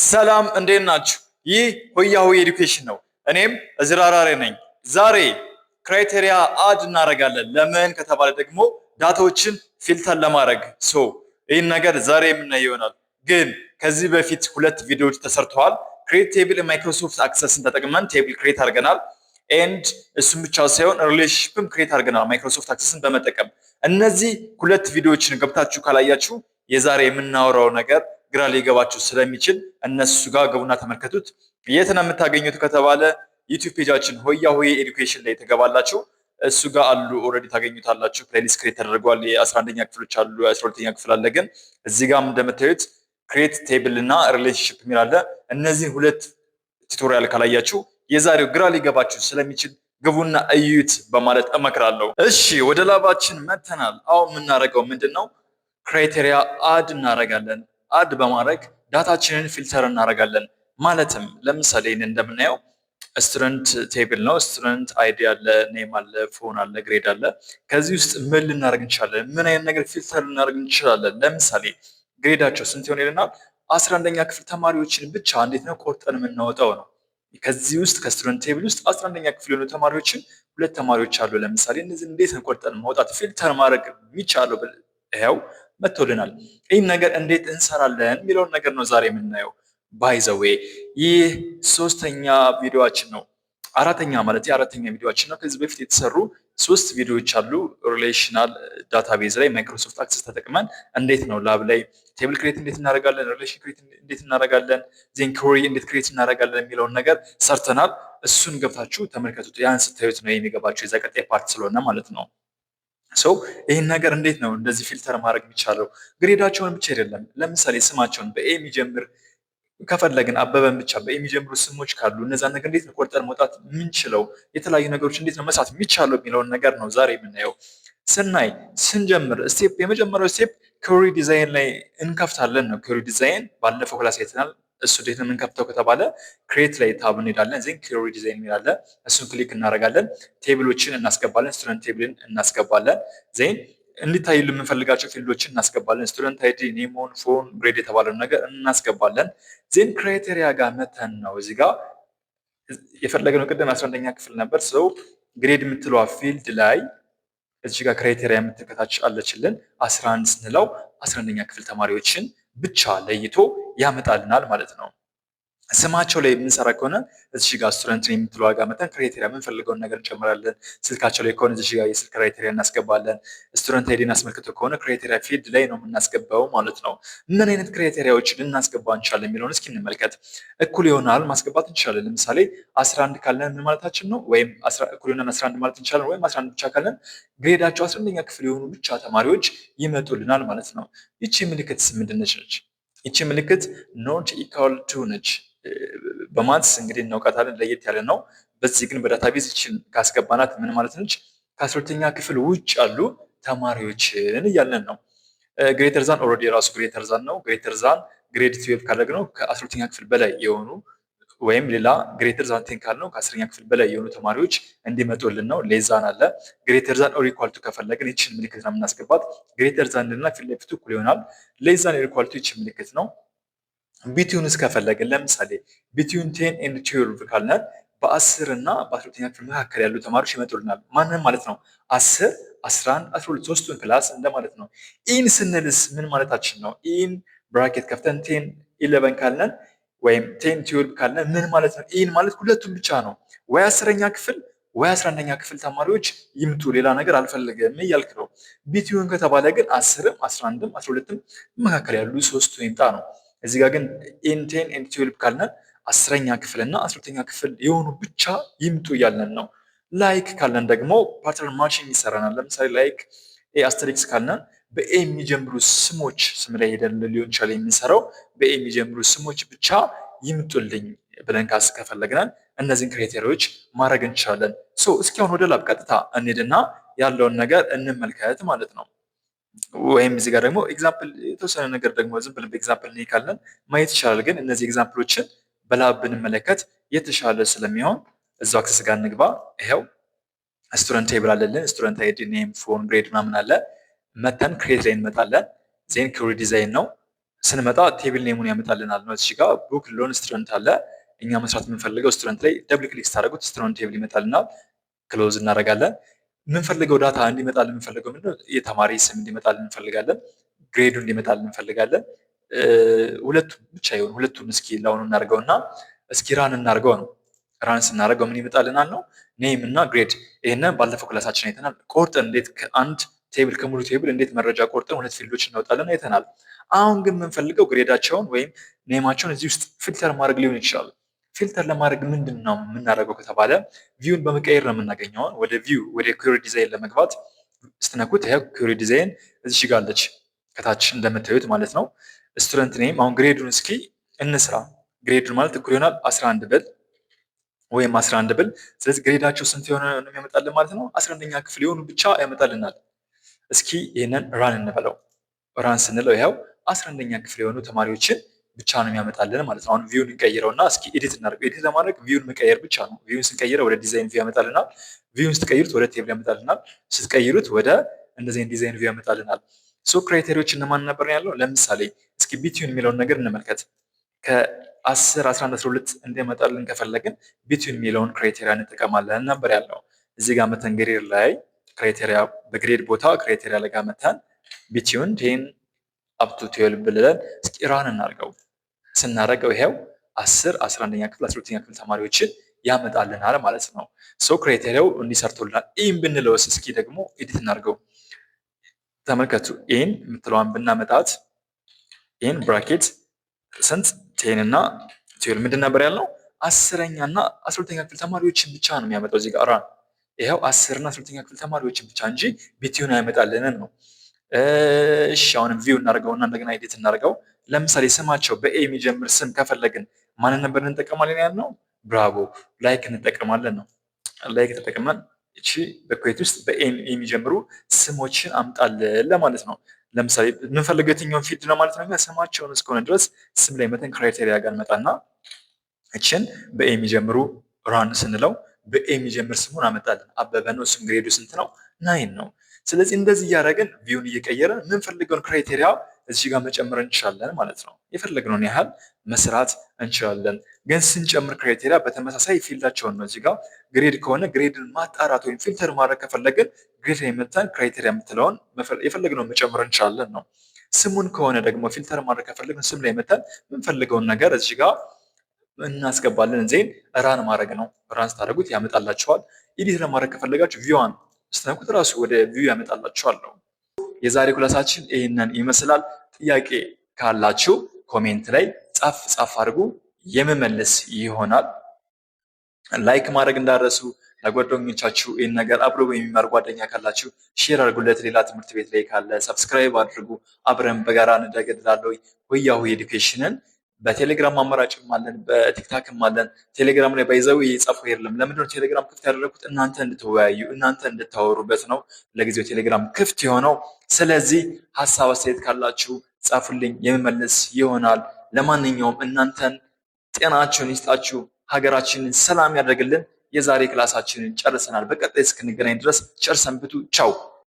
ሰላም እንዴት ናችሁ? ይህ ሆያ ሆዬ ኤዱኬሽን ነው። እኔም እዝራራሬ ነኝ። ዛሬ ክራይቴሪያ አድ እናደርጋለን። ለምን ከተባለ ደግሞ ዳታዎችን ፊልተር ለማድረግ ይህን ነገር ዛሬ የምናየው ይሆናል። ግን ከዚህ በፊት ሁለት ቪዲዮዎች ተሰርተዋል። ክሬት ቴብል ማይክሮሶፍት አክሰስን ተጠቅመን ቴብል ክሬት አድርገናል። ኤንድ እሱም ብቻ ሳይሆን ሪሌሽንሽፕም ክሬት አድርገናል ማይክሮሶፍት አክሰስን በመጠቀም። እነዚህ ሁለት ቪዲዮዎችን ገብታችሁ ካላያችሁ የዛሬ የምናወራው ነገር ግራ ሊገባችሁ ስለሚችል እነሱ ጋር ግቡና ተመልከቱት። የት ነው የምታገኙት ከተባለ ዩቲዩብ ፔጃችን ሆያ ሆዬ ኤዱኬሽን ላይ ተገባላችሁ። እሱ ጋር አሉ ኦልሬዲ ታገኙታላችሁ። ፕሌሊስት ክሬት ተደርጓል። የ11ኛ ክፍሎች አሉ፣ የ12ኛ ክፍል አለ። ግን እዚህ ጋር እንደምታዩት ክሬት ቴብል እና ሪሌሽንሺፕ የሚል አለ። እነዚህ ሁለት ቱቶሪያል ካላያችሁ የዛሬው ግራ ሊገባችሁ ስለሚችል ግቡና እዩት በማለት እመክራለሁ። እሺ ወደ ላባችን መተናል። አሁን የምናደርገው ምንድን ነው? ክራይቴሪያ አድ እናደርጋለን። አድ በማድረግ ዳታችንን ፊልተር እናደርጋለን። ማለትም ለምሳሌ እንደምናየው ስቱደንት ቴብል ነው። ስቱደንት አይዲ አለ፣ ኔም አለ፣ ፎን አለ፣ ግሬድ አለ። ከዚህ ውስጥ ምን ልናደርግ እንችላለን? ምን አይነት ነገር ፊልተር ልናደርግ እንችላለን? ለምሳሌ ግሬዳቸው ስንት ይሆን ይለናል። 11ኛ ክፍል ተማሪዎችን ብቻ እንዴት ነው ቆርጠን የምናወጣው ነው። ከዚህ ውስጥ ከስቱደንት ቴብል ውስጥ 11ኛ ክፍል የሆኑ ተማሪዎችን ሁለት ተማሪዎች አሉ። ለምሳሌ እነዚህ እንዴት ነው ቆርጠን ማውጣት ፊልተር ማድረግ የሚቻለው? ይኸው መጥቶልናል። ይህን ነገር እንዴት እንሰራለን የሚለውን ነገር ነው ዛሬ የምናየው። ባይ ዘ ዌይ ይህ ሶስተኛ ቪዲዮአችን ነው። አራተኛ ቪዲዮአችን ነው። ከዚህ በፊት የተሰሩ ሶስት ቪዲዮዎች አሉ። ሪሌሽናል ዳታቤዝ ላይ ማይክሮሶፍት አክሰስ ተጠቅመን እንዴት ነው ላብ ላይ ቴብል ክሬት እንዴት እናደርጋለን፣ ሪሌሽን ክሬት እንዴት እናደርጋለን፣ ዜን ኩዌሪ እንዴት ክሬት እናደርጋለን የሚለውን ነገር ሰርተናል። እሱን ገብታችሁ ተመልከቱት። ያን ስታዩት ነው የሚገባችሁ የዛ ቀጣይ ፓርት ስለሆነ ማለት ነው። ይህን ነገር እንዴት ነው እንደዚህ ፊልተር ማድረግ የሚቻለው? ግሬዳቸውን ብቻ አይደለም። ለምሳሌ ስማቸውን በኤ የሚጀምር ከፈለግን አበበን ብቻ በኤ የሚጀምሩ ስሞች ካሉ እነዛን ነገር እንዴት ነው ቆርጠን መውጣት የምንችለው? የተለያዩ ነገሮች እንዴት ነው መስራት የሚቻለው የሚለውን ነገር ነው ዛሬ የምናየው። ስንጀምር የመጀመሪያው ስቴፕ ኩዌሪ ዲዛይን ላይ እንከፍታለን ነው። ኩዌሪ ዲዛይን ባለፈው ክላስ አይተናል። እሱ እንዴት ነው የምንከፍተው ከተባለ ክሬት ላይ ታብ እንሄዳለን። ዜን ኩዌሪ ዲዛይን የሚላለ እሱን ክሊክ እናደርጋለን። ቴብሎችን እናስገባለን። ስቱደንት ቴብልን እናስገባለን። ዜን እንዲታይልን የምንፈልጋቸው ፊልዶችን እናስገባለን። ስቱደንት አይዲ፣ ኔሞን፣ ፎን፣ ግሬድ የተባለውን ነገር እናስገባለን። ዜን ክራይቴሪያ ጋር መተን ነው እዚህ ጋር የፈለግነው ቅድም 11ኛ ክፍል ነበር። ግሬድ የምትለዋ ፊልድ ላይ እዚህ ጋር ክራይቴሪያ የምትከታች አለችልን። 11 ስንለው 11ኛ ክፍል ተማሪዎችን ብቻ ለይቶ ያመጣልናል ማለት ነው። ስማቸው ላይ የምንሰራ ከሆነ እዚህ ጋር ስቱደንት የምትለው ዋጋ መጠን ክራይቴሪያ የምንፈልገውን ነገር እንጨምራለን። ስልካቸው ላይ ከሆነ እዚህ ጋር የስልክ ክራይቴሪያ እናስገባለን። ስቱደንት አይዲን አስመልክቶ ከሆነ ክራይቴሪያ ፊልድ ላይ ነው የምናስገባው ማለት ነው። ምን አይነት ክራይቴሪያዎች ልናስገባ እንችላለን የሚለውን እስኪ እንመልከት። እኩል ይሆናል ማስገባት እንችላለን። ለምሳሌ 11 ካለን ምን ማለታችን ነው? ወይም እኩል ይሆናል 11 ማለት እንችላለን። ወይም 11 ብቻ ካለን ግሬዳቸው 11ኛ ክፍል የሆኑ ብቻ ተማሪዎች ይመጡልናል ማለት ነው። ይቺ ምልክት ምንድን ነች? ይቺ ምልክት ኖት ኢኳል ቱ ነች። በማትስ እንግዲህ እናውቃታለን፣ ለየት ያለ ነው። በዚህ ግን በዳታቤዝ ይችን ካስገባናት ምን ማለት ነች? ከ12ኛ ክፍል ውጭ ያሉ ተማሪዎችን እያለን ነው። ግሬተር ዛን ኦልሬዲ የራሱ ግሬተር ዛን ነው። ግሬተር ዛን ግሬድ 12 ካደረግነው ከ12ኛ ክፍል በላይ የሆኑ ወይም ሌላ ግሬተር ዛን 10 ካልነው ከ10ኛ ክፍል በላይ የሆኑ ተማሪዎች እንዲመጡልን ነው። ሌዛን አለ። ግሬተር ዛን ኦር ኢኳል ቱ ከፈለግን ይችን ምልክት ነው የምናስገባት። ግሬተር ዛን እና ፊት ለፊቱ እኩል ይሆናል። ሌዛን ኦር ኢኳል ቱ ይችን ምልክት ነው። ቢትዊንስ ከፈለግን ለምሳሌ ቢትዊን 10 ኤንድ 12 ካልናል በ10 እና በ12ኛ ክፍል መካከል ያሉ ተማሪዎች ይመጡልናል። ማንን ማለት ነው? 10፣ 11፣ 12 ሶስቱን ክላስ እንደማለት ነው። ኢን ስንልስ ምን ማለታችን ነው? ኢን ብራኬት ከፍተን 10፣ 11 ካልነን ወይም 10፣ 12 ካልነን ምን ማለት ነው? ኢን ማለት ሁለቱም ብቻ ነው። ወይ 10ኛ ክፍል ወይ 11ኛ ክፍል ተማሪዎች ይምጡ፣ ሌላ ነገር አልፈልግም እያልክ ነው። ቢትዊን ከተባለ ግን 10ም 11ም 12ም መካከል ያሉ ሶስቱ ይምጣ ነው። እዚህ ጋር ግን ኢን 10 ኤንድ 12 ካልነን 10ኛ ክፍል እና 12ኛ ክፍል የሆኑ ብቻ ይምጡ እያለን ነው። ላይክ ካለን ደግሞ ፓተርን ማቺንግ ይሰራናል። ለምሳሌ ላይክ አስተሪክስ ካልነን በኤ የሚጀምሩ ስሞች ስም ላይ ሄደን ሊሆን ይችላል የምንሰራው። በኤ የሚጀምሩ ስሞች ብቻ ይምጡልኝ ብለን ከፈለግናል እነዚህን ክራይቴሪያዎች ማድረግ እንችላለን። እስኪ አሁን ወደ ላብ ቀጥታ እንሄድና ያለውን ነገር እንመልከት ማለት ነው። ወይም እዚህ ጋር ደግሞ ኤግዛምፕል የተወሰነ ነገር ደግሞ ዝም ብለን በኤግዛምፕል ነው ካለን ማየት ይቻላል። ግን እነዚህ ኤግዛምፕሎችን በላብ ብንመለከት የተሻለ ስለሚሆን እዛው አክሰስ ጋር እንግባ። ይሄው ስቱደንት ቴብል አለልን። ስቱደንት አይዲ፣ ኔም፣ ፎን፣ ግሬድ ምናምን አለ። መተን ክሬት ላይ እንመጣለን። ዜን ኩዌሪ ዲዛይን ነው። ስንመጣ ቴብል ኔሙን ያመጣልናል ነው። እዚህ ጋር ቡክ ሎን ስቱደንት አለ። እኛ መስራት የምንፈልገው ስቱደንት ላይ ደብል ክሊክ ስታደርጉት ስቱደንት ቴብል ይመጣልናል። ክሎዝ እናደርጋለን። የምንፈልገው ዳታ እንዲመጣልን የምንፈልገው ምንድነው? የተማሪ ስም እንዲመጣልን እንፈልጋለን። ግሬዱ እንዲመጣልን እንፈልጋለን። ሁለቱም ብቻ ይሁን። ሁለቱም እስኪ ላውኑ እናድርገውና እስኪ ራን እናድርገው ነው። ራን ስናደርገው ምን ይመጣልናል ነው? ኔም እና ግሬድ። ይሄንን ባለፈው ክላሳችን አይተናል። ቆርጠን እንዴት ከአንድ ቴብል ከሙሉ ቴብል እንዴት መረጃ ቆርጠን ሁለት ፊልዶች እናወጣለን አይተናል። አሁን ግን የምንፈልገው ግሬዳቸውን ወይም ኔማቸውን እዚህ ውስጥ ፊልተር ማድረግ ሊሆን ይችላል። ፊልተር ለማድረግ ምንድን ነው የምናደርገው ከተባለ ቪውን በመቀየር ነው የምናገኘው። ወደ ቪው ወደ ኩዌሪ ዲዛይን ለመግባት ስትነኩት ይሄው ኩዌሪ ዲዛይን እዚህ ጋር አለች ከታች እንደምታዩት ማለት ነው። ስቱደንት ኔም አሁን ግሬዱን እስኪ እንስራ። ግሬዱን ማለት እኩል ይሆናል 11 ብል ወይም 11 ብል። ስለዚህ ግሬዳቸው ስንት የሆነ ነው የሚያመጣልን ማለት ነው? 11ኛ ክፍል የሆኑ ብቻ ያመጣልናል። እስኪ ይህንን ራን እንበለው። ራን ስንለው ይኸው 11ኛ ክፍል የሆኑ ተማሪዎችን ብቻ ነው የሚያመጣልን ማለት ነው። አሁን ቪውን እንቀይረውና እስኪ ኤዲት እናደርገው። ኤዲት ለማድረግ ቪውን መቀየር ብቻ ነው። ቪውን ስንቀይረው ወደ ዲዛይን ቪው ያመጣልናል። ቪውን ስትቀይሩት ወደ ቴብል ያመጣልናል። ስትቀይሩት ወደ እንደዚህ ዲዛይን ቪው ያመጣልናል። ሶ ክራይቴሪያዎች እነማን ነበር ያለው? ለምሳሌ እስኪ ቢትዊን የሚለውን ነገር እንመልከት። ከ10 11 12 እንዲያመጣልን ከፈለግን ቢትዊን የሚለውን ክራይቴሪያ እንጠቀማለን ነበር ያለው። እዚህ ጋር መተን ግሬድ ላይ ክራይቴሪያ በግሬድ ቦታ ክራይቴሪያ ላይ ጋር መተን ቢትዊን 10 አፕ ቱ 12 ብለን እስኪ ራን እናድርገው። ስናደርገው ይሄው 10 11ኛ ክፍል 12ኛ ክፍል ተማሪዎችን ያመጣልናል ማለት ነው። ሶ ክራይቴሪያው እንዲሰርቶልናል። ኢን ብንለውስ እስኪ ደግሞ ኤዲት እናድርገው። ተመልከቱ ኢን የምትለዋን ብናመጣት ኢን ብራኬት ስንት 10 እና 12 ምንድን ነበር ያልነው? 10ኛ እና 12ኛ ክፍል ተማሪዎችን ብቻ ነው የሚያመጣው። እዚህ ጋር ራን ይሄው 10 እና 12ኛ ክፍል ተማሪዎችን ብቻ እንጂ ቢትዊን አይመጣልንን ነው። እሺ አሁንም ቪው እናደርገውና እንደገና ኤዲት እናደርገው። ለምሳሌ ስማቸው በኤ የሚጀምር ስም ከፈለግን ማንን ነበር እንጠቀማለን ያልነው? ብራቮ ላይክ እንጠቀማለን ነው። ላይክ ተጠቅመን እቺ በኩዌት ውስጥ በኤ የሚጀምሩ ስሞችን አምጣልን ለማለት ነው። ለምሳሌ የምንፈልገው የትኛውን ፊልድ ነው ማለት ነው። ስማቸውን እስከሆነ ድረስ ስም ላይ መተን ክራይቴሪያ ጋር መጣና እችን በኤ የሚጀምሩ ራን ስንለው በኤ የሚጀምር ስሙን አመጣልን። አበበ ነው። እሱም ግሬዱ ስንት ነው? 9 ነው። ስለዚህ እንደዚህ እያደረግን ቪውን እየቀየረን የምንፈልገውን ክራይቴሪያ እዚህ ጋር መጨመር እንችላለን ማለት ነው። የፈለግነውን ያህል መስራት እንችላለን። ግን ስንጨምር ክራይቴሪያ በተመሳሳይ ፊልዳቸውን ነው። እዚህ ጋር ግሬድ ከሆነ ግሬድን ማጣራት ወይም ፊልተር ማድረግ ከፈለግን ግሬድ ላይ መተን ክራይቴሪያ የምትለውን የፈለግነውን መጨመር እንችላለን ነው። ስሙን ከሆነ ደግሞ ፊልተር ማድረግ ከፈለግን ስም ላይ መተን የምንፈልገውን ነገር እዚህ ጋር እናስገባለን። ዜን ራን ማድረግ ነው። ራን ስታደርጉት ያመጣላችኋል። ኤዲት ለማድረግ ከፈለጋችሁ ቪዋን ስትነኩት ራሱ ወደ ቪው ያመጣላችኋል ነው። የዛሬ ክላሳችን ይህንን ይመስላል። ጥያቄ ካላችሁ ኮሜንት ላይ ጻፍ ጻፍ አድርጉ፣ የምመልስ ይሆናል። ላይክ ማድረግ እንዳረሱ ለጓደኞቻችሁ ይህን ነገር አብሮ የሚማር ጓደኛ ካላችሁ ሼር አድርጉለት። ሌላ ትምህርት ቤት ላይ ካለ ሰብስክራይብ አድርጉ። አብረን በጋራ እንደገድላለው ሆያሁ ኤዱኬሽንን በቴሌግራም አማራጭም አለን፣ በቲክታክም አለን። ቴሌግራም ላይ ባይዘው የጻፉ የለም። ለምንድነው ቴሌግራም ክፍት ያደረኩት? እናንተ እንድትወያዩ እናንተ እንድታወሩበት ነው ለጊዜው ቴሌግራም ክፍት የሆነው። ስለዚህ ሀሳብ አስተያየት ካላችሁ ጻፉልኝ፣ የምመልስ ይሆናል። ለማንኛውም እናንተን ጤናችሁን ይስጣችሁ፣ ሀገራችንን ሰላም ያደርግልን። የዛሬ ክላሳችንን ጨርሰናል። በቀጣይ እስክንገናኝ ድረስ ቸር ሰንብቱ። ቻው